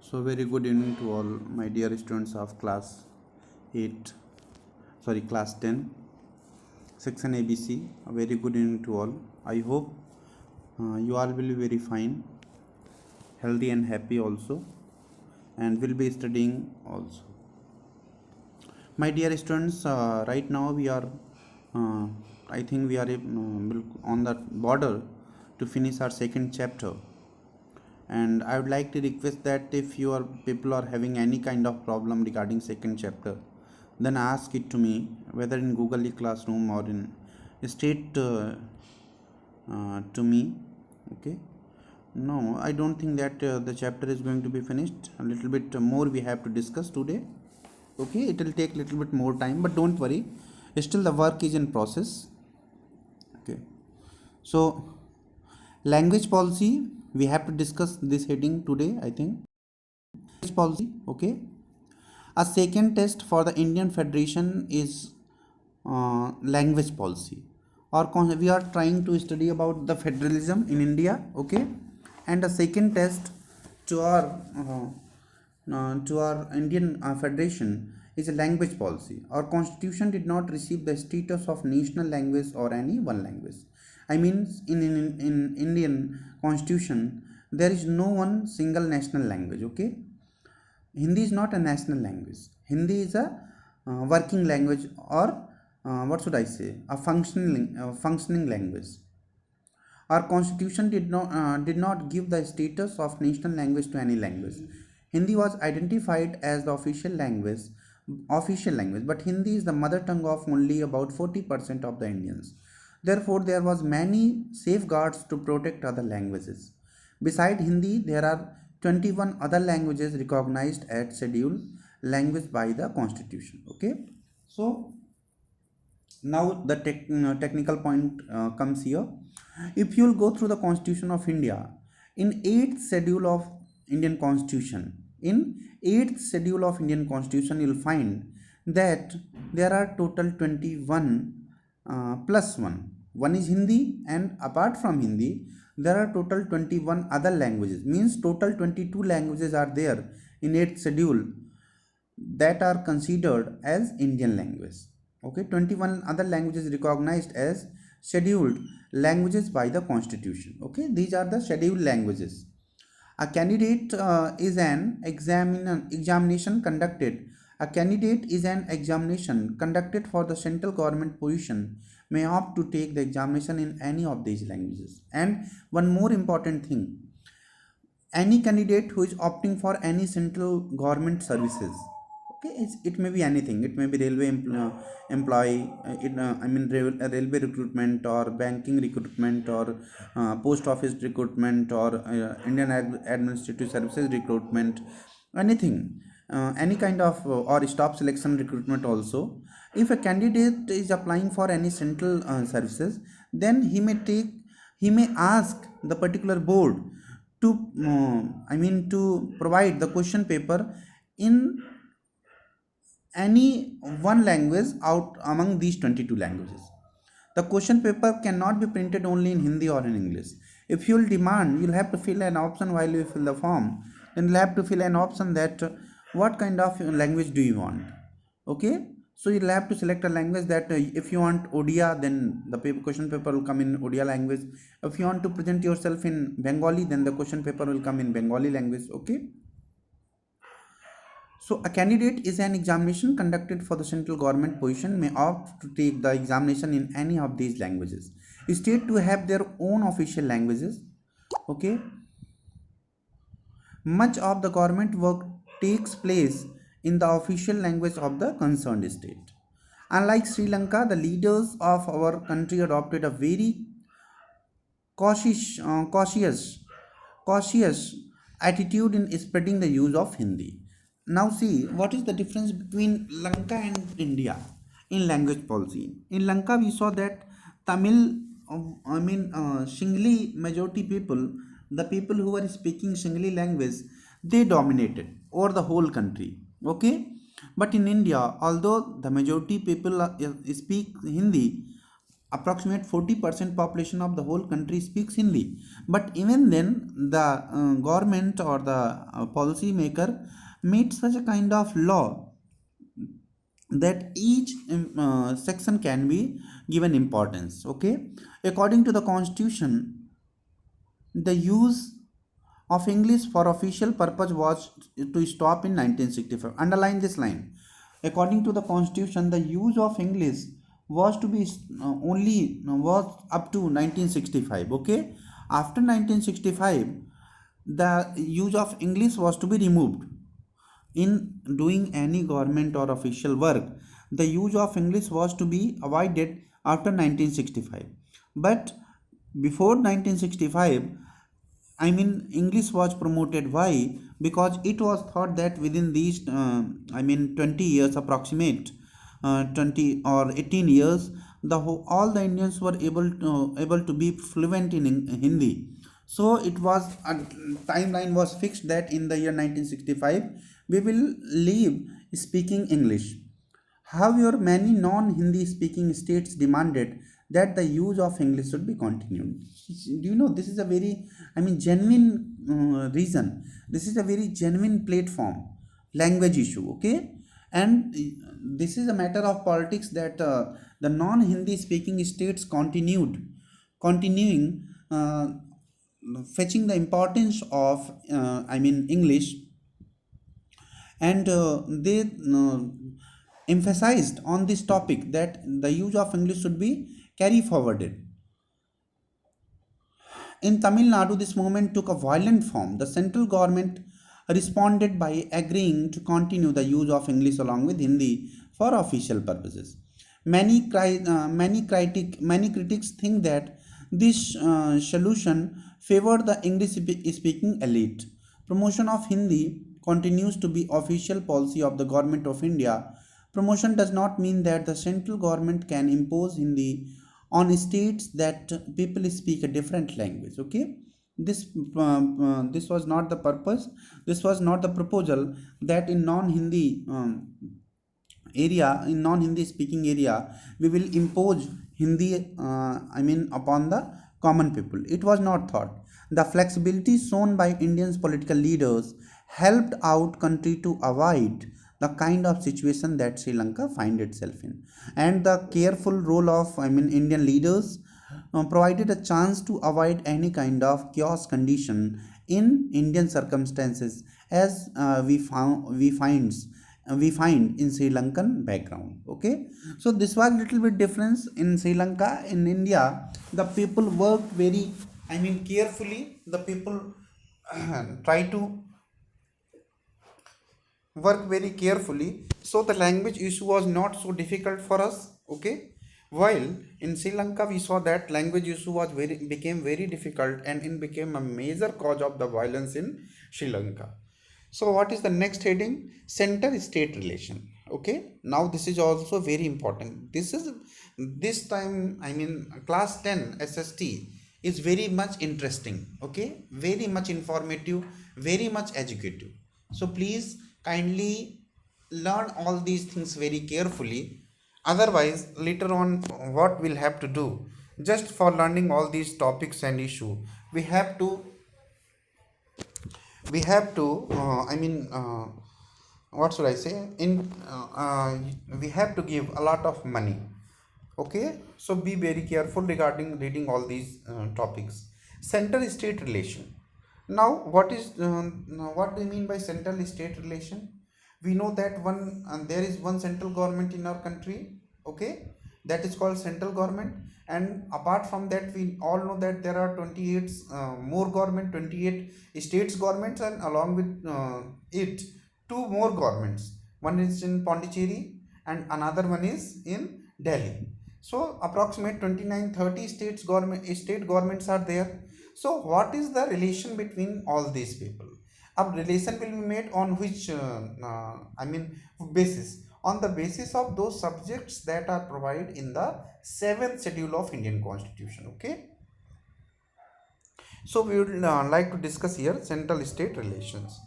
So very good evening to all my dear students of class 8, class 10, section ABC. A very good evening to all. I hope you all will be very fine, healthy and happy also, and will be studying also. My dear students, right now uh, I think we are on the border to finish our second chapter, and I would like to request that if your people are having any kind of problem regarding second chapter, then ask it to me, whether in Google Classroom or in straight to me. Okay, no, I don't think that the chapter is going to be finished. A little bit more we have to discuss today. Okay, it will take little bit more time, but don't worry, still the work is in process. Okay, so language policy, we have to discuss this heading today, I think. Language policy. Okay, a second test for the Indian Federation is language policy, or we are trying to study about the federalism in India. Okay, and the second test to our Indian Federation is a language policy. Our constitution did not receive the status of national language or any one language. I mean, in Indian constitution there is no one single national language. Okay, Hindi is not a national language. Hindi is a working language, or what should I say, a functioning language. Our constitution did not give the status of national language to any language. Hindi was identified as the official language, but Hindi is the mother tongue of only about 40% of the Indians. Therefore, there was many safeguards to protect other languages. Beside Hindi, there are 21 other languages recognized as scheduled language by the constitution. Okay, so now the technical point comes here. If you will go through the Constitution of India, in 8th schedule of Indian Constitution, you will find that there are total 21 plus 1. One is Hindi, and apart from Hindi, there are total 21 other languages. Means total 22 languages are there in 8th schedule that are considered as Indian language. Okay, 21 other languages recognized as scheduled languages by the constitution. Okay, these are the scheduled languages. A candidate is an examination conducted. A candidate is an examination conducted for the central government position may opt to take the examination in any of these languages. And one more important thing, any candidate who is opting for any central government services, okay, it may be anything, it may be railway employee, railway recruitment, or banking recruitment, or post office recruitment, or Indian administrative services recruitment, anything, any kind of or staff selection recruitment also. If a candidate is applying for any central services, then he may ask the particular board to to provide the question paper in any one language out among these 22 languages. The question paper cannot be printed only in Hindi or in English. If you will demand, you'll have to fill an option while you fill the form. Then you'll have to fill an option that what kind of language do you want. Okay, so you'll have to select a language that if you want Odia, then the question paper will come in Odia language. If you want to present yourself in Bengali, then the question paper will come in Bengali language. Okay, so a candidate is an examination conducted for the central government position may opt to take the examination in any of these languages. State to have their own official languages. Okay, much of the government work takes place in the official language of the concerned state. Unlike Sri Lanka, the leaders of our country adopted a very cautious, cautious attitude in spreading the use of Hindi. Now see, what is the difference between Lanka and India in language policy? In Lanka, we saw that Tamil, Singli majority people, the people who are speaking Singli language, they dominated over the whole country. Okay, but in India, although the majority people speak Hindi, approximate 40% population of the whole country speaks Hindi. But even then, the government or the policy maker made such a kind of law that each section can be given importance. Okay, according to the constitution, the use of English for official purpose was to stop in 1965. Underline this line. According to the constitution, the use of English was to be only was up to 1965. Okay, after 1965, the use of English was to be removed. In doing any government or official work, the use of English was to be avoided after 1965. But before 1965, I mean, English was promoted. Why? Because it was thought that within these, 20 years approximate, 20 or 18 years, all the Indians were able to be fluent in Hindi. So it was a timeline was fixed that in the year 1965 we will leave speaking English. However, many non-Hindi speaking states demanded that the use of English should be continued. Do you know this is a very, genuine reason. This is a very genuine platform, language issue. Okay, and this is a matter of politics that the non-Hindi speaking states continuing fetching the importance of English, and they emphasized on this topic that the use of English should be carry forwarded. In Tamil Nadu, this movement took a violent form. The central government responded by agreeing to continue the use of English along with Hindi for official purposes. Many critics think that this solution favored the English-speaking elite. Promotion of Hindi continues to be official policy of the government of India. Promotion does not mean that the central government can impose Hindi on states that people speak a different language. Okay, this was not the purpose. This was not the proposal that in non-Hindi speaking area, we will impose Hindi. Upon the common people. It was not thought. The flexibility shown by Indians political leaders helped out country to avoid the kind of situation that Sri Lanka find itself in, and the careful role of Indian leaders provided a chance to avoid any kind of chaos condition in Indian circumstances, as we find in Sri Lankan background. Okay, so this was little bit difference in Sri Lanka. In India, the people worked very carefully. The people try to work very carefully, so the language issue was not so difficult for us. Okay, while in Sri Lanka we saw that language issue became very difficult, and it became a major cause of the violence in Sri Lanka. So what is the next heading? Center state relation. Okay, now this is also very important. This time class 10 SST is very much interesting. Okay, very much informative, very much educative. So please kindly learn all these things very carefully. Otherwise, later on, what we'll have to do, just for learning all these topics and issue, we have to what should I say, we have to give a lot of money. Okay, so be very careful regarding reading all these topics. Center state relation. Now what do you mean by central state relation? We know that there is one central government in our country. Okay, that is called central government, and apart from that we all know that there are 28 28 states governments, and along with it two more governments. One is in Pondicherry and another one is in Delhi. So approximate 29-30 state governments are there. So what is the relation between all these people? A relation will be made on which basis? On the basis of those subjects that are provided in the 7th schedule of Indian Constitution. Okay, so we would like to discuss here central state relations.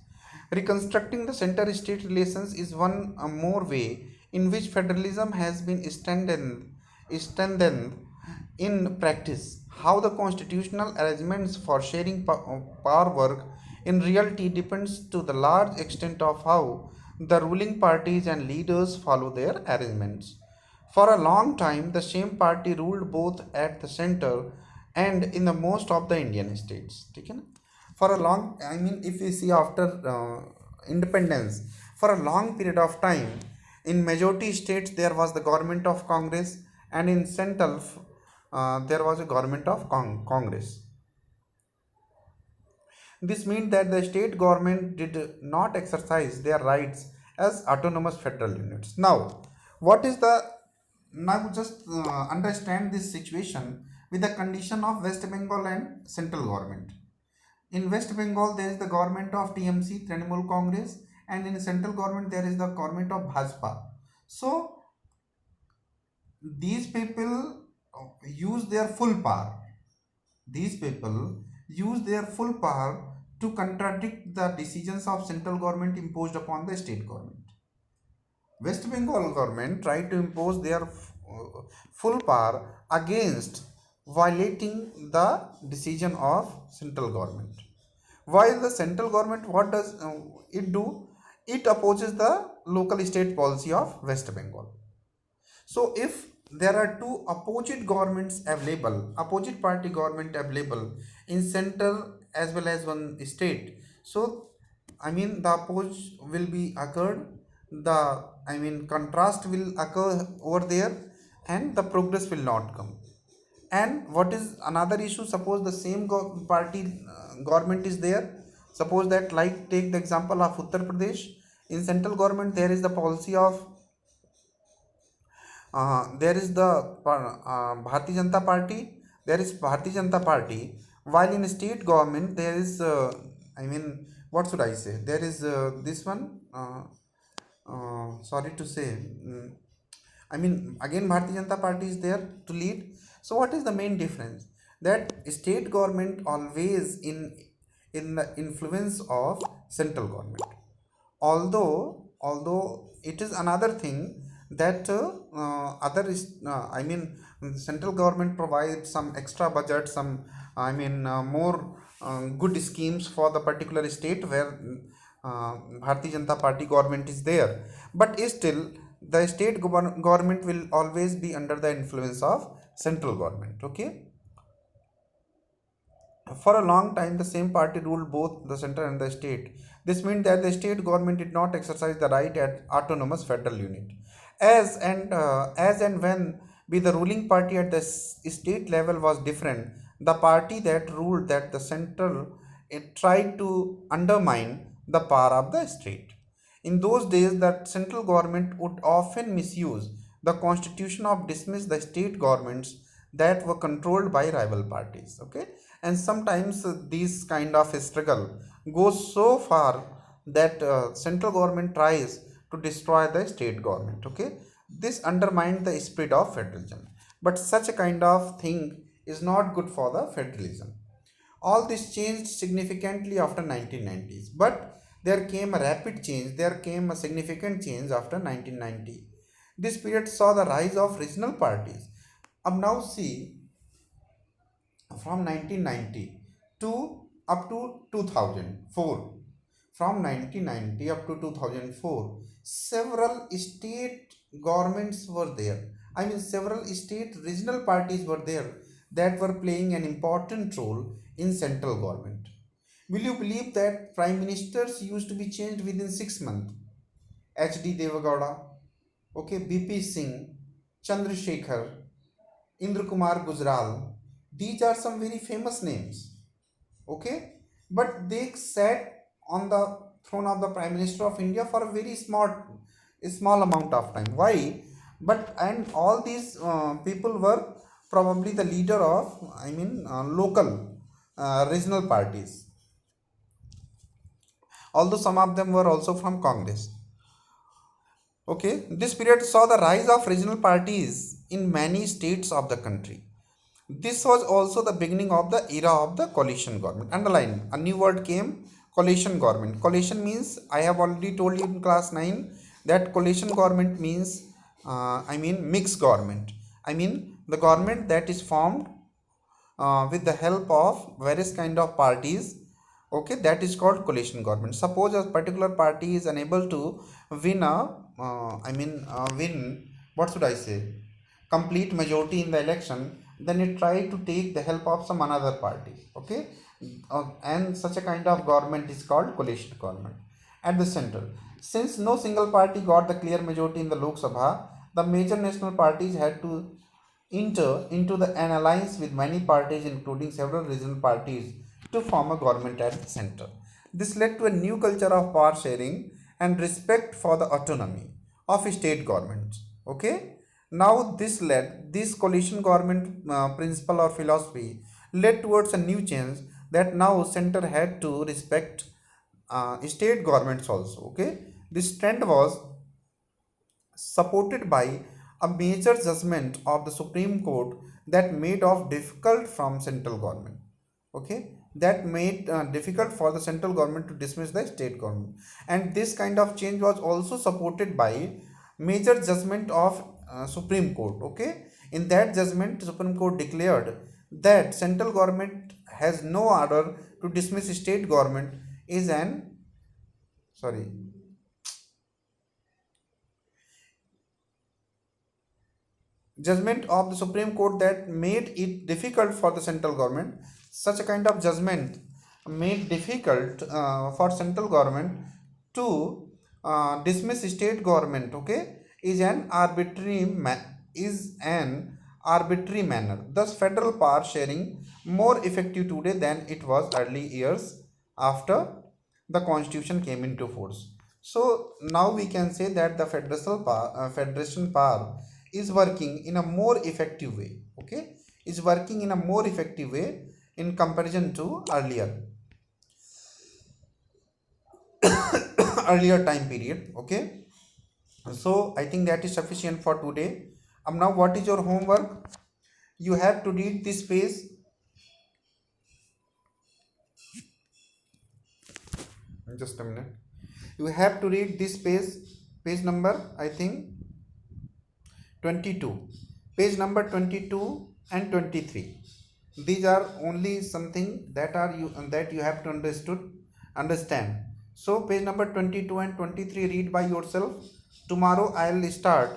Reconstructing the center state relations is one more way in which federalism has been strengthened in practice, how the constitutional arrangements for sharing power work in reality depends to the large extent of how the ruling parties and leaders follow their arrangements. For a long time, the same party ruled both at the center and in the most of the Indian states. ठीक है ना? For a long, I mean, if we see after independence, for a long period of time, in majority states there was the government of Congress, and in central there was a government of Congress. This means that the state government did not exercise their rights as autonomous federal units. Now, what is the now just understand this situation with the condition of West Bengal and central government. In West Bengal, there is the government of TMC, Trinamool Congress, and in central government there is the government of Bhajpa. So these people use their full power. These people use their full power to contradict the decisions of central government imposed upon the state government. West Bengal government tried to impose their full power against violating the decision of central government. While the central government, what does it do? It opposes the local state policy of West Bengal. So if there are two opposite governments available, opposite party government available in center as well as one state, so I mean the oppose will be occurred, the I mean contrast will occur over there, and the progress will not come. And what is another issue? Suppose the same party government is there. Suppose that, like, take the example of Uttar Pradesh. In central government there is the policy of there is the Bharatiya Janata Party. There is Bharatiya Janata Party. While in state government there is I mean, what should I say? There is this one. Sorry to say. I mean, again Bharatiya Janata Party is there to lead. So what is the main difference? That state government always in the influence of central government. Although it is another thing that I mean, central government provides some extra budget, some I mean more good schemes for the particular state where Bharatiya Janata Party government is there, but still the state government will always be under the influence of central government. Okay, for a long time the same party ruled both the center and the state. This meant that the state government did not exercise the right at autonomous federal unit. As and when be the ruling party at the state level was different, the party that ruled that the central, it tried to undermine the power of the state. In those days, the central government would often misuse the constitution of dismiss the state governments that were controlled by rival parties. Okay, and sometimes these kind of struggle goes so far that central government tries to destroy the state government. Okay, this undermined the spirit of federalism, but such a kind of thing is not good for the federalism. All this changed significantly after 1990s, but there came a rapid change, there came a significant change after 1990. This period saw the rise of regional parties. Now see, from 1990 to up to 2004, from 1990 up to 2004, several state governments were there. I mean, several state regional parties were there that were playing an important role in central government. Will you believe that prime ministers used to be changed within 6 months? H.D. Devagowda, okay, B.P. Singh, Chandrasekhar, Indra Kumar Gujral. These are some very famous names, okay, but they sat on the throne of the Prime Minister of India for a very small amount of time. Why? But and all these people were probably the leader of I mean local regional parties. Although some of them were also from Congress. Okay, this period saw the rise of regional parties in many states of the country. This was also the beginning of the era of the coalition government. Underline, a new word came, coalition government. Coalition means, I have already told you in class 9 that coalition government means, I mean mixed government. I mean the government that is formed with the help of various kind of parties, okay, that is called coalition government. Suppose a particular party is unable to win a win, what should I say, complete majority in the election, then it try to take the help of some another party, okay. And such a kind of government is called coalition government. At the center, since no single party got the clear majority in the Lok Sabha, the major national parties had to enter into an alliance with many parties, including several regional parties, to form a government at the center. This led to a new culture of power sharing and respect for the autonomy of state governments. Okay. Now this coalition government principle or philosophy led towards a new change, that now center had to respect state governments also. Okay. This trend was supported by a major judgment of the Supreme Court that made of difficult from central government. Okay, that made difficult for the central government to dismiss the state government, and this kind of change was also supported by major judgment of Supreme Court. Okay, in that judgment, Supreme Court declared that central government has no order to dismiss state government is an sorry judgment of the Supreme Court that made it difficult for the central government. Such a kind of judgment made difficult for central government to dismiss state government. Okay, is an arbitrary manner. Thus, federal power sharing more effective today than it was early years after the constitution came into force. So now we can say that the federation power is working in a more effective way. Okay, is working in a more effective way in comparison to earlier time period. Okay, so I think that is sufficient for today. Now what is your homework? You have to read this page, just a minute. You have to read this page number, I think 22, page number 22 and 23. These are only something that you have to understand. So page number 22 and 23, read by yourself. Tomorrow I will start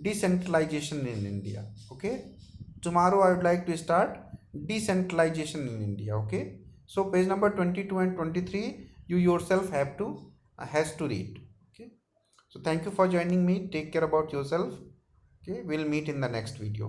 decentralization in India. Okay, tomorrow I would like to start decentralization in India. Okay, so page number 22 and 23 you yourself has to read. Okay, so thank you for joining me. Take care about yourself. Okay, we'll meet in the next video.